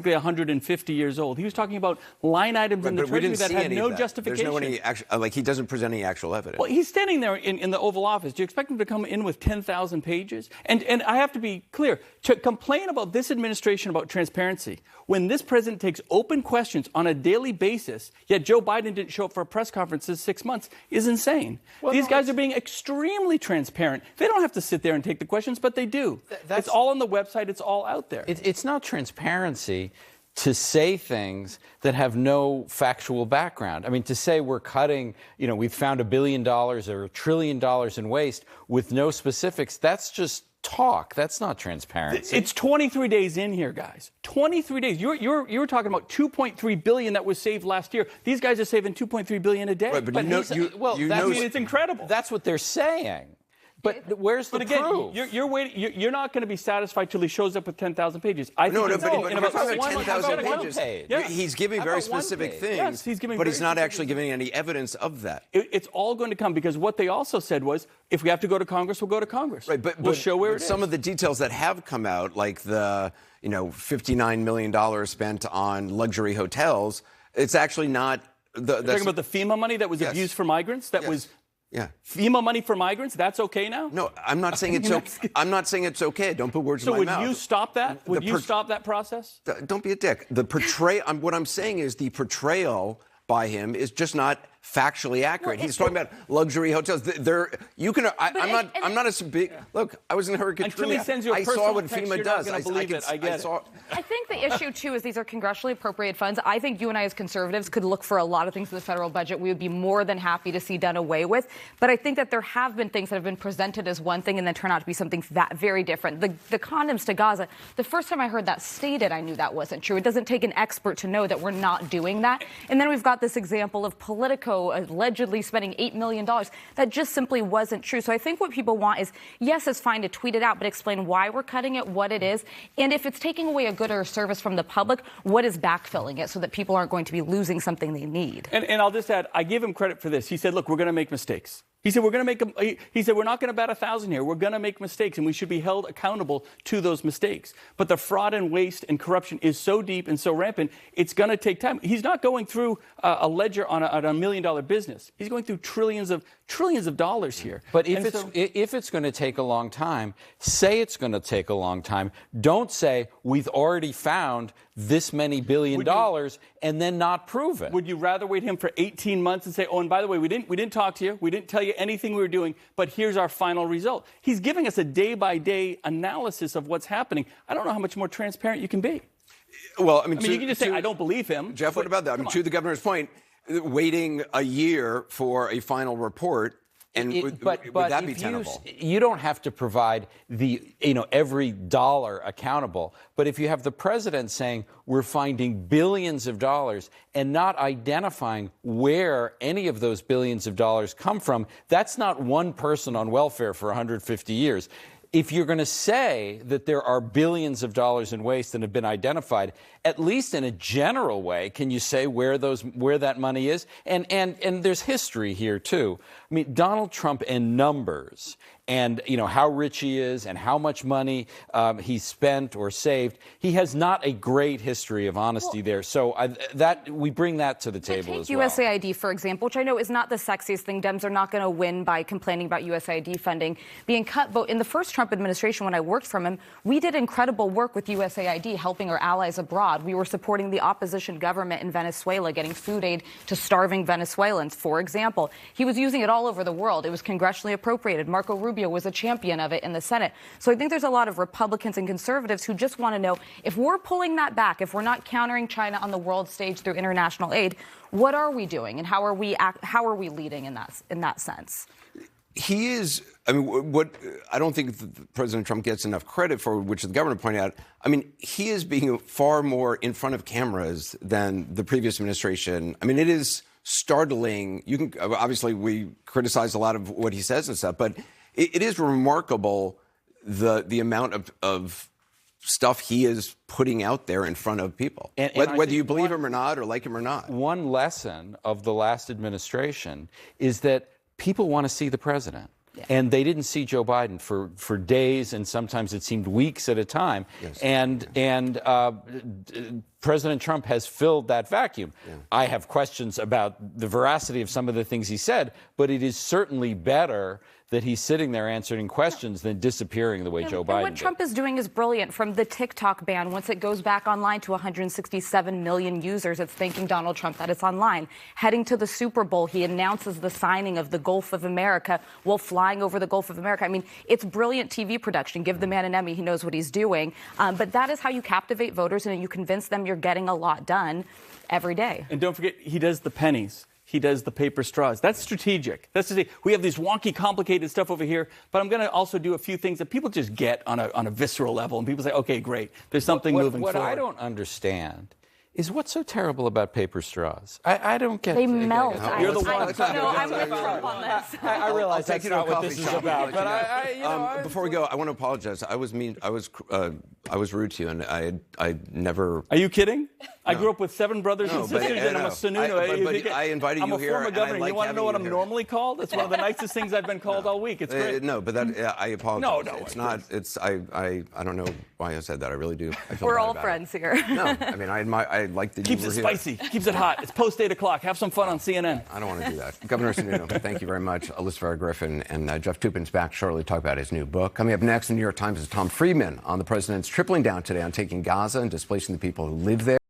150 years old. He was talking about line items in the Treasury that had no justification. There's no any actual, he doesn't present any actual evidence. Well, he's standing there in the Oval Office. Do you expect him to come in with 10,000 pages? And I have to be clear, to complain about this administration about transparency, when this president takes open questions on a daily basis, yet Joe Biden didn't show up for a press conference in 6 months, is insane. Well, These guys are being extremely transparent. They don't have to sit there and take the questions, but they do. It's all on the website. It's all out there. It's not transparency to say things that have no factual background. I mean, to say we're cutting, we've found $1 billion or $1 trillion in waste with no specifics, that's just talk. That's not transparency. It's 23 days in here, guys. 23 days. You're talking about $2.3 billion that was saved last year. These guys are saving $2.3 billion a day. Right, but it's incredible. That's what they're saying. But where's the proof? You're waiting. You're not going to be satisfied till he shows up with 10,000 pages. But 10,000 pages. Yeah. He's giving very specific things, yes, but he's not actually giving any evidence of that. It's all going to come because what they also said was, if we have to go to Congress, we'll go to Congress. Right, but we'll show where it is. Some of the details that have come out, like the $59 million spent on luxury hotels, it's actually not. You're talking about the FEMA money that was abused for migrants. Yeah. FEMA money for migrants, that's okay now? No, I'm not saying it's okay. I'm not saying it's okay. Don't put words in my mouth. So would you stop that? Would you stop that process? Don't be a dick. What I'm saying is the portrayal by him is just not factually accurate. He's talking about luxury hotels. I'm not as big. Look, I was in Hurricane Until he sends you a I personal saw what text, FEMA you're does. Not believe it. I get it. I think the issue, too, is these are congressionally appropriated funds. I think you and I as conservatives could look for a lot of things in the federal budget we would be more than happy to see done away with. But I think that there have been things that have been presented as one thing and then turn out to be something that very different. The condoms to Gaza, the first time I heard that stated, I knew that wasn't true. It doesn't take an expert to know that we're not doing that. And then we've got this example of Politico allegedly spending $8 million. That just simply wasn't true. So I think what people want is, yes, it's fine to tweet it out, but explain why we're cutting it, what it is, and if it's taking away a good or a service from the public, what is backfilling it so that people aren't going to be losing something they need. And I'll just add, I give him credit for this. He said, look, we're going to make mistakes. He said, we're not going to bat 1,000 here. We're going to make mistakes, and we should be held accountable to those mistakes. But the fraud and waste and corruption is so deep and so rampant, it's going to take time. He's not going through a ledger on a $1 million business. He's going through trillions of dollars here. But if it's going to take a long time, say it's going to take a long time. Don't say we've already found this many billion dollars and then not prove it. Would you rather wait him for 18 months and say, oh, and by the way, we didn't talk to you, we didn't tell you anything we were doing, but here's our final result? He's giving us a day-by-day analysis of what's happening. I don't know how much more transparent you can be. Well, you can just say, I don't believe him. Jeff, what about that? To the governor's point, waiting a year for a final report, and would that be tenable? You don't have to provide every dollar accountable. But if you have the president saying we're finding billions of dollars and not identifying where any of those billions of dollars come from, that's not one person on welfare for 150 years. If you're going to say that there are billions of dollars in waste that have been identified, at least in a general way, can you say where that money is? And there's history here, too. I mean, Donald Trump and numbers and, how rich he is and how much money he's spent or saved, he has not a great history of honesty there. So we bring that to the table as well. USAID, for example, which I know is not the sexiest thing. Dems are not going to win by complaining about USAID funding being cut. But in the first Trump administration, when I worked for him, we did incredible work with USAID, helping our allies abroad. We were supporting the opposition government in Venezuela, getting food aid to starving Venezuelans, for example. He was using it all over the world. It was congressionally appropriated. Marco Rubio was a champion of it in the Senate. So I think there's a lot of Republicans and conservatives who just want to know, if we're pulling that back, if we're not countering China on the world stage through international aid, what are we doing and how are we leading in that sense? He is, what I don't think that President Trump gets enough credit for, which the governor pointed out, he is being far more in front of cameras than the previous administration. It is startling. Obviously, we criticize a lot of what he says and stuff, but it is remarkable the amount of stuff he is putting out there in front of people, and whether you believe him or not or like him or not. One lesson of the last administration is that people want to see the president. And they didn't see Joe Biden for days, and sometimes it seemed weeks at a time. Yes. And President Trump has filled that vacuum. Yeah. I have questions about the veracity of some of the things he said, but it is certainly better that he's sitting there answering questions than disappearing the way Joe Biden What Trump is doing is brilliant. From the TikTok ban, once it goes back online to 167 million users, it's thanking Donald Trump that it's online. Heading to the Super Bowl, he announces the signing of the Gulf of America while flying over the Gulf of America. I mean, it's brilliant TV production. Give the man an Emmy. He knows what he's doing. But that is how you captivate voters and you convince them you're getting a lot done every day. And don't forget, he does the pennies. He does the paper straws. That's strategic. We have this wonky, complicated stuff over here, but I'm going to also do a few things that people just get on a visceral level, and people say, okay, great, there's something moving forward. What I don't understand is what's so terrible about paper straws? I don't get They melt. You're the one. I'm with Trump on this. I realize that's not what this is about. But before we go, I want to apologize. I was mean. I was rude to you, and I never. Are you kidding? I grew up with 7 brothers and sisters, and I'm a Sununu. But I invited you here. I'm a former governor. You want to know what I'm normally called? That's one of the nicest things I've been called all week. It's great. No, but I apologize. No, it's not. It's I don't know why I said that. I really do. I feel We're bad all about friends it. here. No, I mean I like that you Keeps were it here. spicy. Keeps it hot. It's post 8 o'clock. Have some fun on CNN. I don't want to do that. Governor Sununu, thank you very much. Alyssa Griffin and Jeff Toobin's back shortly to talk about his new book. Coming up next in New York Times is Tom Friedman on the president's tripling down today on taking Gaza and displacing the people who live there.